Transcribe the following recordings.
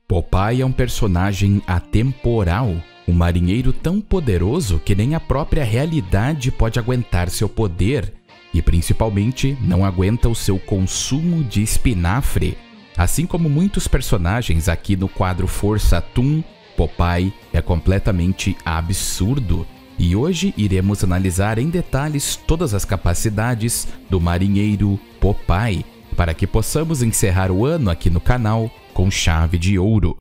Popeye é um personagem atemporal, um marinheiro tão poderoso que nem a própria realidade pode aguentar seu poder e principalmente não aguenta o seu consumo de espinafre. Assim como muitos personagens aqui no quadro Força Toon, Popeye é completamente absurdo. E hoje iremos analisar em detalhes todas as capacidades do marinheiro Popeye, para que possamos encerrar o ano aqui no canal com chave de ouro.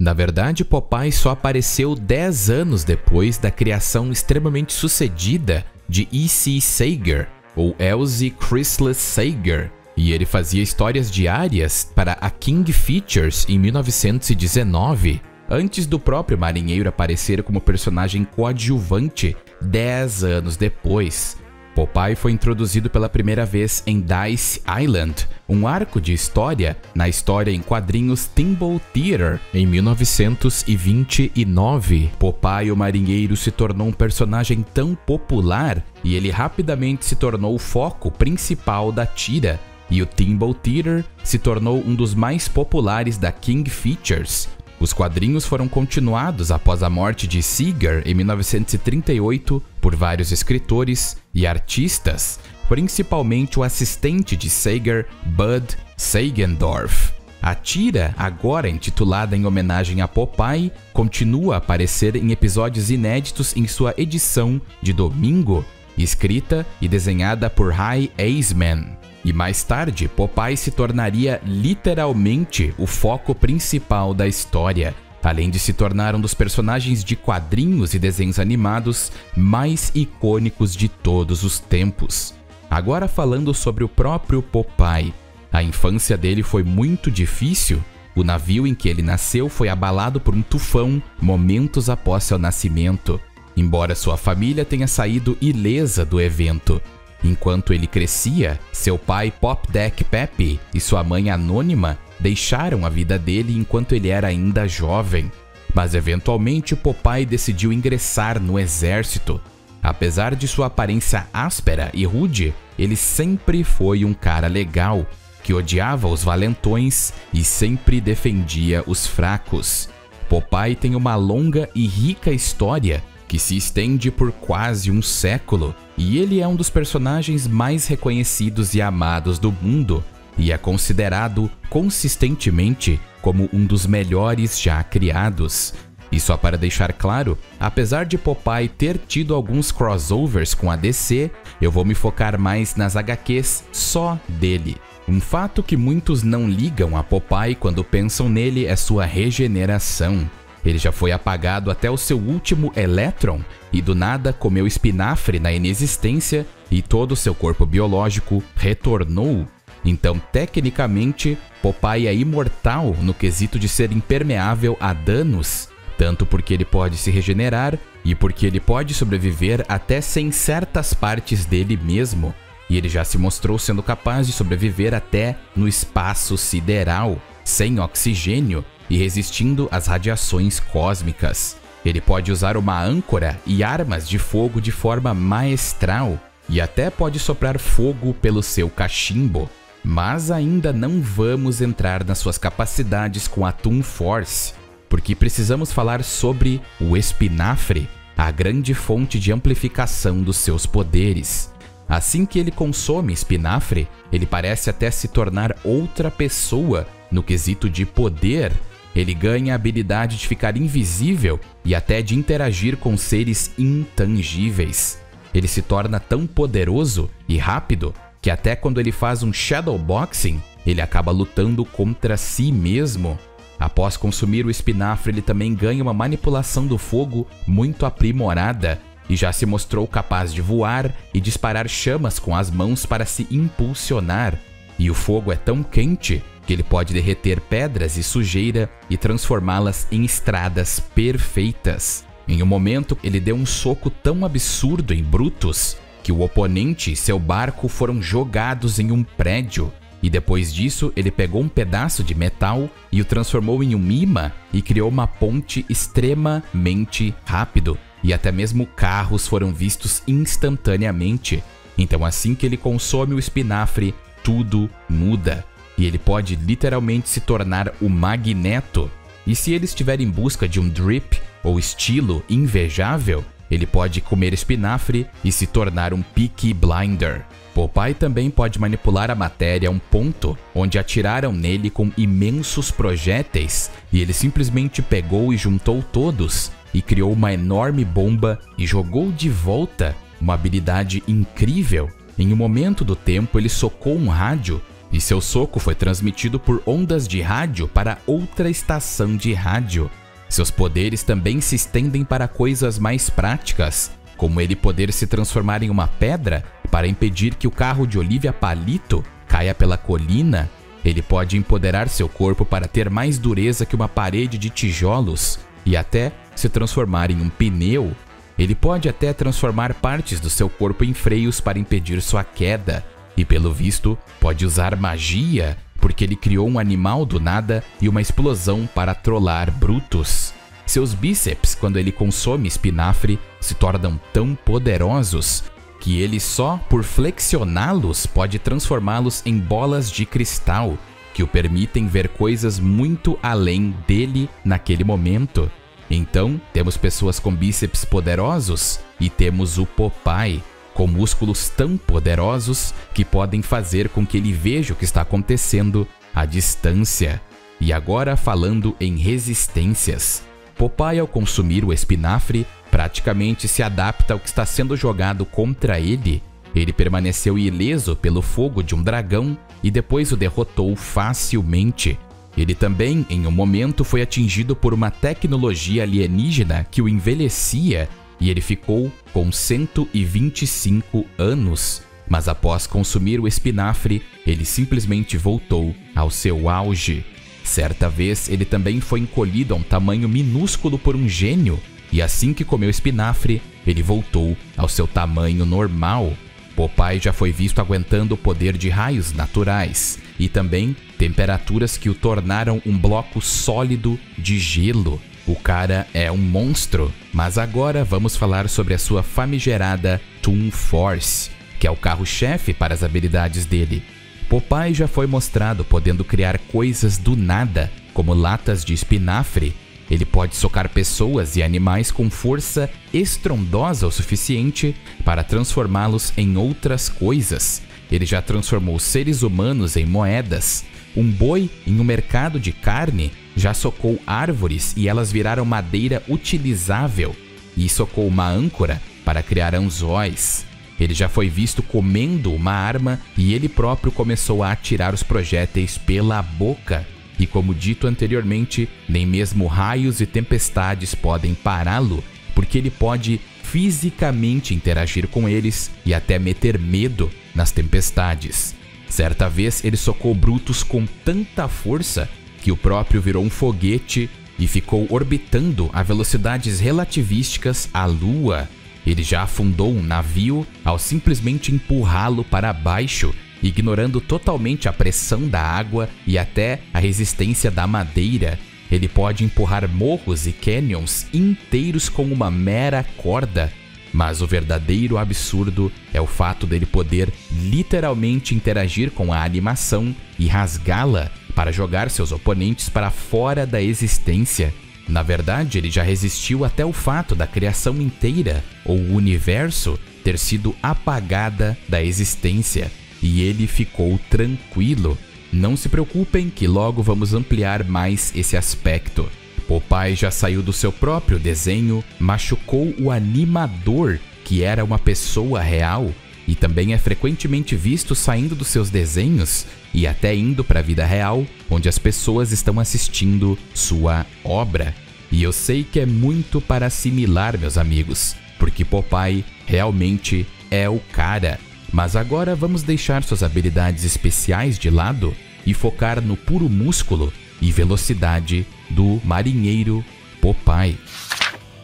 Na verdade, Popeye só apareceu 10 anos depois da criação extremamente sucedida de E.C. Sager, ou Elzie Chrysalis Sager, e ele fazia histórias diárias para a King Features em 1919, antes do próprio marinheiro aparecer como personagem coadjuvante 10 anos depois. Popeye foi introduzido pela primeira vez em Dice Island, um arco de história na história em quadrinhos Timble Theater, em 1929. Popeye, o marinheiro, se tornou um personagem tão popular e ele rapidamente se tornou o foco principal da tira, e o Timble Theater se tornou um dos mais populares da King Features. Os quadrinhos foram continuados após a morte de Seeger em 1938 por vários escritores e artistas, principalmente o assistente de Sager, Bud Sagendorf. A tira, agora intitulada em homenagem a Popeye, continua a aparecer em episódios inéditos em sua edição de domingo, escrita e desenhada por Hy Eisman. E mais tarde, Popeye se tornaria literalmente o foco principal da história, além de se tornar um dos personagens de quadrinhos e desenhos animados mais icônicos de todos os tempos. Agora falando sobre o próprio Popeye, a infância dele foi muito difícil. O navio em que ele nasceu foi abalado por um tufão momentos após seu nascimento, embora sua família tenha saído ilesa do evento. Enquanto ele crescia, seu pai Popdeck Pepe e sua mãe Anônima deixaram a vida dele enquanto ele era ainda jovem. Mas eventualmente Popeye decidiu ingressar no exército. Apesar de sua aparência áspera e rude, ele sempre foi um cara legal, que odiava os valentões e sempre defendia os fracos. Popeye tem uma longa e rica história que se estende por quase um século, e ele é um dos personagens mais reconhecidos e amados do mundo, e é considerado consistentemente como um dos melhores já criados. E só para deixar claro, apesar de Popeye ter tido alguns crossovers com a DC, eu vou me focar mais nas HQs só dele. Um fato que muitos não ligam a Popeye quando pensam nele é sua regeneração. Ele já foi apagado até o seu último elétron e do nada comeu espinafre na inexistência e todo o seu corpo biológico retornou. Então, tecnicamente, Popeye é imortal no quesito de ser impermeável a danos, tanto porque ele pode se regenerar e porque ele pode sobreviver até sem certas partes dele mesmo. E ele já se mostrou sendo capaz de sobreviver até no espaço sideral, sem oxigênio, e resistindo às radiações cósmicas. Ele pode usar uma âncora e armas de fogo de forma maestral, e até pode soprar fogo pelo seu cachimbo. Mas ainda não vamos entrar nas suas capacidades com a Toon Force, porque precisamos falar sobre o espinafre, a grande fonte de amplificação dos seus poderes. Assim que ele consome espinafre, ele parece até se tornar outra pessoa no quesito de poder. Ele ganha a habilidade de ficar invisível e até de interagir com seres intangíveis. Ele se torna tão poderoso e rápido que até quando ele faz um shadowboxing, ele acaba lutando contra si mesmo. Após consumir o espinafre, ele também ganha uma manipulação do fogo muito aprimorada e já se mostrou capaz de voar e disparar chamas com as mãos para se impulsionar. E o fogo é tão quente que ele pode derreter pedras e sujeira e transformá-las em estradas perfeitas. Em um momento, ele deu um soco tão absurdo em Brutus que o oponente e seu barco foram jogados em um prédio. E depois disso, ele pegou um pedaço de metal e o transformou em um imã e criou uma ponte extremamente rápido. E até mesmo carros foram vistos instantaneamente. Então assim que ele consome o espinafre, tudo muda. E ele pode literalmente se tornar o Magneto. E se ele estiver em busca de um drip ou estilo invejável, ele pode comer espinafre e se tornar um Peaky Blinder. Popeye também pode manipular a matéria a um ponto onde atiraram nele com imensos projéteis e ele simplesmente pegou e juntou todos e criou uma enorme bomba e jogou de volta, uma habilidade incrível. Em um momento do tempo ele socou um rádio e seu soco foi transmitido por ondas de rádio para outra estação de rádio. Seus poderes também se estendem para coisas mais práticas, como ele poder se transformar em uma pedra para impedir que o carro de Olivia Palito caia pela colina. Ele pode empoderar seu corpo para ter mais dureza que uma parede de tijolos e até se transformar em um pneu. Ele pode até transformar partes do seu corpo em freios para impedir sua queda. E pelo visto, pode usar magia, porque ele criou um animal do nada e uma explosão para trollar Brutus. Seus bíceps, quando ele consome espinafre, se tornam tão poderosos que ele só por flexioná-los pode transformá-los em bolas de cristal, que o permitem ver coisas muito além dele naquele momento. Então, temos pessoas com bíceps poderosos e temos o Popeye, com músculos tão poderosos que podem fazer com que ele veja o que está acontecendo à distância. E agora falando em resistências. Popeye, ao consumir o espinafre, praticamente se adapta ao que está sendo jogado contra ele. Ele permaneceu ileso pelo fogo de um dragão e depois o derrotou facilmente. Ele também, em um momento, foi atingido por uma tecnologia alienígena que o envelhecia e ele ficou com 125 anos. Mas após consumir o espinafre, ele simplesmente voltou ao seu auge. Certa vez, ele também foi encolhido a um tamanho minúsculo por um gênio, e assim que comeu espinafre, ele voltou ao seu tamanho normal. Popeye já foi visto aguentando o poder de raios naturais, e também temperaturas que o tornaram um bloco sólido de gelo. O cara é um monstro, mas agora vamos falar sobre a sua famigerada Toon Force, que é o carro-chefe para as habilidades dele. Popeye já foi mostrado podendo criar coisas do nada, como latas de espinafre. Ele pode socar pessoas e animais com força estrondosa o suficiente para transformá-los em outras coisas. Ele já transformou seres humanos em moedas. Um boi em um mercado de carne já socou árvores e elas viraram madeira utilizável. E socou uma âncora para criar anzóis. Ele já foi visto comendo uma arma e ele próprio começou a atirar os projéteis pela boca. E como dito anteriormente, nem mesmo raios e tempestades podem pará-lo, porque ele pode fisicamente interagir com eles e até meter medo nas tempestades. Certa vez ele socou Brutus com tanta força que o próprio virou um foguete e ficou orbitando a velocidades relativísticas à Lua. Ele já afundou um navio ao simplesmente empurrá-lo para baixo, ignorando totalmente a pressão da água e até a resistência da madeira. Ele pode empurrar morros e canyons inteiros com uma mera corda. Mas o verdadeiro absurdo é o fato dele poder literalmente interagir com a animação e rasgá-la para jogar seus oponentes para fora da existência. Na verdade, ele já resistiu até o fato da criação inteira, ou o universo, ter sido apagada da existência. E ele ficou tranquilo. Não se preocupem que logo vamos ampliar mais esse aspecto. Popeye já saiu do seu próprio desenho, machucou o animador, que era uma pessoa real, e também é frequentemente visto saindo dos seus desenhos e até indo para a vida real, onde as pessoas estão assistindo sua obra. E eu sei que é muito para assimilar, meus amigos, porque Popeye realmente é o cara. Mas agora vamos deixar suas habilidades especiais de lado e focar no puro músculo e velocidade do marinheiro Popeye.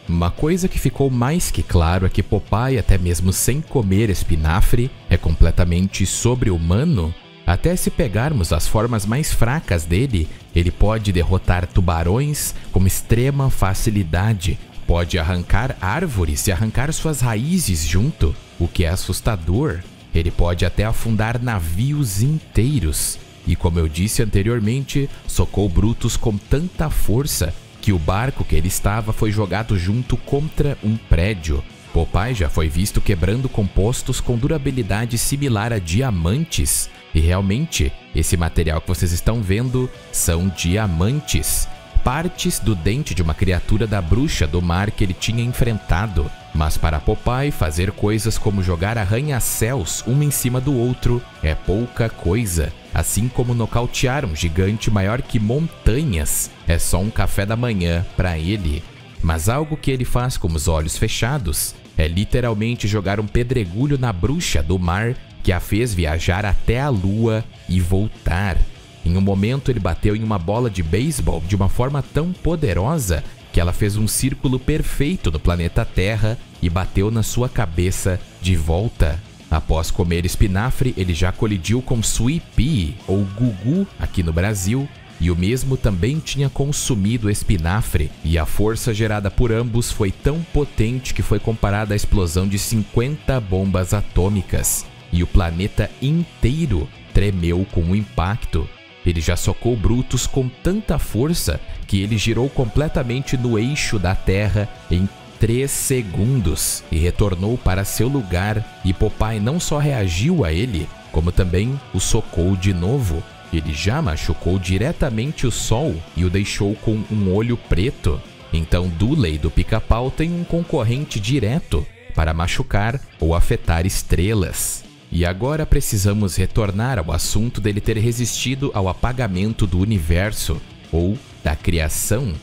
Uma coisa que ficou mais que claro é que Popeye, até mesmo sem comer espinafre, é completamente sobre-humano. Até se pegarmos as formas mais fracas dele, ele pode derrotar tubarões com extrema facilidade, pode arrancar árvores e arrancar suas raízes junto, o que é assustador. ele pode até afundar navios inteiros. E como eu disse anteriormente, socou Brutus com tanta força que o barco que ele estava foi jogado junto contra um prédio. Popeye já foi visto quebrando compostos com durabilidade similar a diamantes. E realmente, esse material que vocês estão vendo são diamantes. Partes do dente de uma criatura da bruxa do mar que ele tinha enfrentado. Mas para Popeye, fazer coisas como jogar arranha-céus um em cima do outro é pouca coisa. Assim como nocautear um gigante maior que montanhas é só um café da manhã para ele. Mas algo que ele faz com os olhos fechados é literalmente jogar um pedregulho na bruxa do mar que a fez viajar até a lua e voltar. Em um momento ele bateu em uma bola de beisebol de uma forma tão poderosa que ela fez um círculo perfeito no planeta Terra e bateu na sua cabeça de volta. Após comer espinafre, ele já colidiu com Sweet Pea, ou Gugu aqui no Brasil, e o mesmo também tinha consumido espinafre, e a força gerada por ambos foi tão potente que foi comparada à explosão de 50 bombas atômicas, e o planeta inteiro tremeu com o impacto. Ele já socou Brutus com tanta força que ele girou completamente no eixo da Terra em 3 segundos e retornou para seu lugar, e Popeye não só reagiu a ele, como também o socou de novo. Ele já machucou diretamente o Sol e o deixou com um olho preto. Então Dooley do Pica-Pau tem um concorrente direto para machucar ou afetar estrelas. E agora precisamos retornar ao assunto dele ter resistido ao apagamento do universo, ou da criação.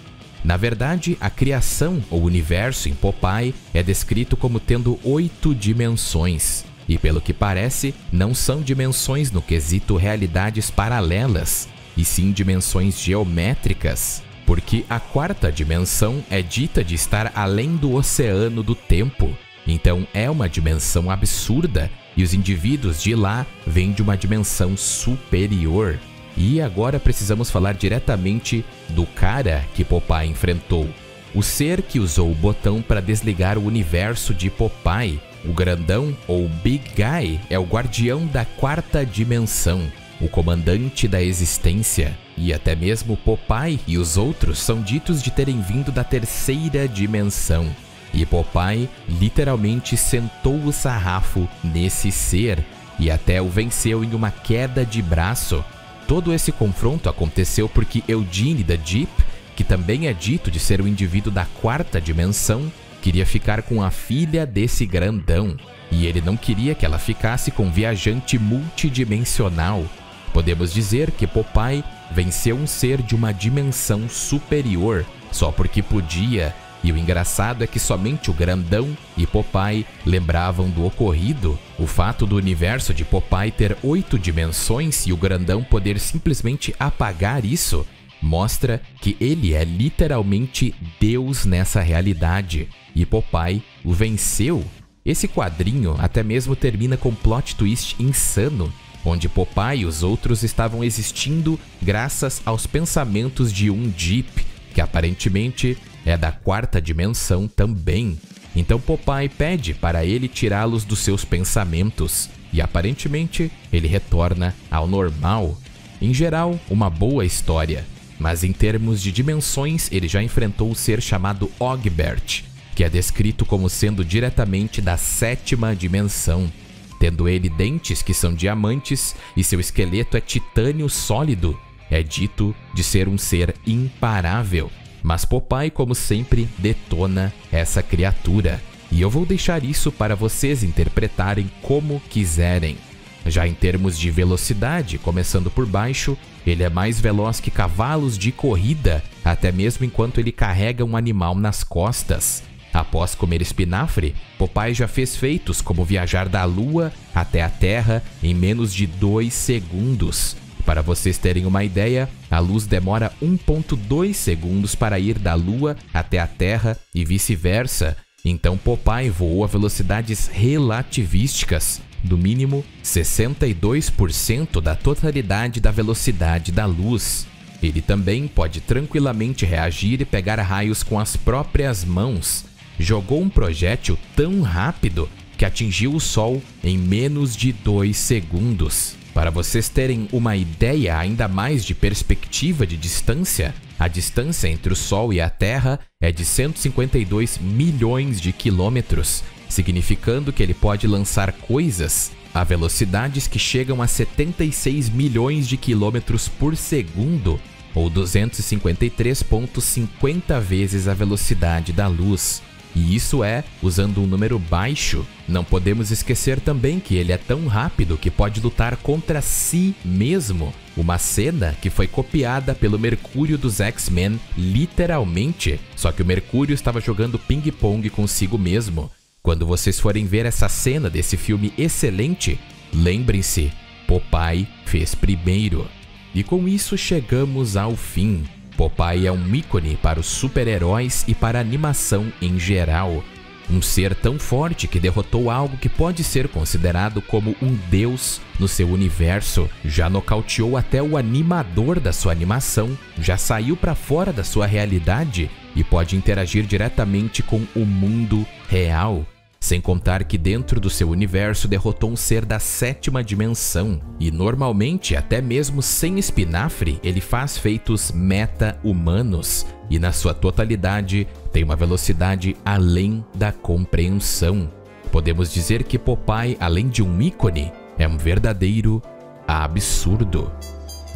Na verdade, a criação ou universo em Popeye é descrito como tendo 8 dimensões. E pelo que parece, não são dimensões no quesito realidades paralelas, e sim dimensões geométricas. Porque a 4ª dimensão é dita de estar além do oceano do tempo. Então é uma dimensão absurda, e os indivíduos de lá vêm de uma dimensão superior. E agora precisamos falar diretamente do cara que Popeye enfrentou. O ser que usou o botão para desligar o universo de Popeye. O grandão, ou Big Guy, é o guardião da 4ª dimensão, o comandante da existência. E até mesmo Popeye e os outros são ditos de terem vindo da 3ª dimensão. E Popeye literalmente sentou o sarrafo nesse ser e até o venceu em uma queda de braço. Todo esse confronto aconteceu porque Eugene the Deep, que também é dito de ser um indivíduo da 4ª dimensão, queria ficar com a filha desse grandão. E ele não queria que ela ficasse com um viajante multidimensional. Podemos dizer que Popeye venceu um ser de uma dimensão superior só porque podia. E o engraçado é que somente o grandão e Popeye lembravam do ocorrido. O fato do universo de Popeye ter 8 dimensões e o grandão poder simplesmente apagar isso, mostra que ele é literalmente Deus nessa realidade. E Popeye o venceu. Esse quadrinho até mesmo termina com um plot twist insano, onde Popeye e os outros estavam existindo graças aos pensamentos de um Deep, que aparentemente é da 4ª dimensão também. Então Popeye pede para ele tirá-los dos seus pensamentos e aparentemente ele retorna ao normal. Em geral, uma boa história, mas em termos de dimensões ele já enfrentou o ser chamado Ogbert, que é descrito como sendo diretamente da 7ª dimensão, tendo ele dentes que são diamantes e seu esqueleto é titânio sólido. É dito de ser um ser imparável. Mas Popeye, como sempre, detona essa criatura. E eu vou deixar isso para vocês interpretarem como quiserem. Já em termos de velocidade, começando por baixo, ele é mais veloz que cavalos de corrida, até mesmo enquanto ele carrega um animal nas costas. Após comer espinafre, Popeye já fez feitos como viajar da Lua até a Terra em menos de 2 segundos. Para vocês terem uma ideia, a luz demora 1,2 segundos para ir da Lua até a Terra e vice-versa. Então Popeye voou a velocidades relativísticas, do mínimo 62% da totalidade da velocidade da luz. Ele também pode tranquilamente reagir e pegar raios com as próprias mãos. Jogou um projétil tão rápido que que atingiu o Sol em menos de 2 segundos. Para vocês terem uma ideia ainda mais de perspectiva de distância, a distância entre o Sol e a Terra é de 152 milhões de quilômetros, significando que ele pode lançar coisas a velocidades que chegam a 76 milhões de quilômetros por segundo, ou 253,50 vezes a velocidade da luz. E isso é usando um número baixo. Não podemos esquecer também que ele é tão rápido que pode lutar contra si mesmo. Uma cena que foi copiada pelo Mercúrio dos X-Men, literalmente. Só que o Mercúrio estava jogando ping-pong consigo mesmo. Quando vocês forem ver essa cena desse filme excelente, lembrem-se, Popeye fez primeiro. E com isso chegamos ao fim. Popeye é um ícone para os super-heróis e para a animação em geral. Um ser tão forte que derrotou algo que pode ser considerado como um deus no seu universo, já nocauteou até o animador da sua animação, já saiu para fora da sua realidade e pode interagir diretamente com o mundo real. Sem contar que dentro do seu universo derrotou um ser da 7ª dimensão. E normalmente, até mesmo sem espinafre, ele faz feitos meta-humanos. E na sua totalidade, tem uma velocidade além da compreensão. Podemos dizer que Popeye, além de um ícone, é um verdadeiro absurdo.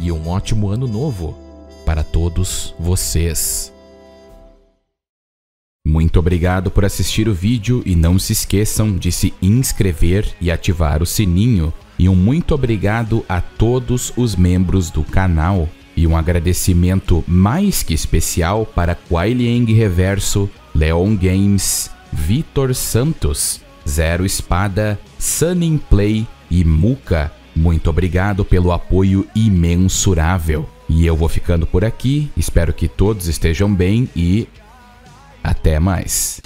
E um ótimo ano novo para todos vocês. Muito obrigado por assistir o vídeo e não se esqueçam de se inscrever e ativar o sininho. E um muito obrigado a todos os membros do canal. E um agradecimento mais que especial para Quailiang Reverso, Leon Games, Vitor Santos, Zero Espada, Sunning Play e Muka. Muito obrigado pelo apoio imensurável. E eu vou ficando por aqui, espero que todos estejam bem e até mais.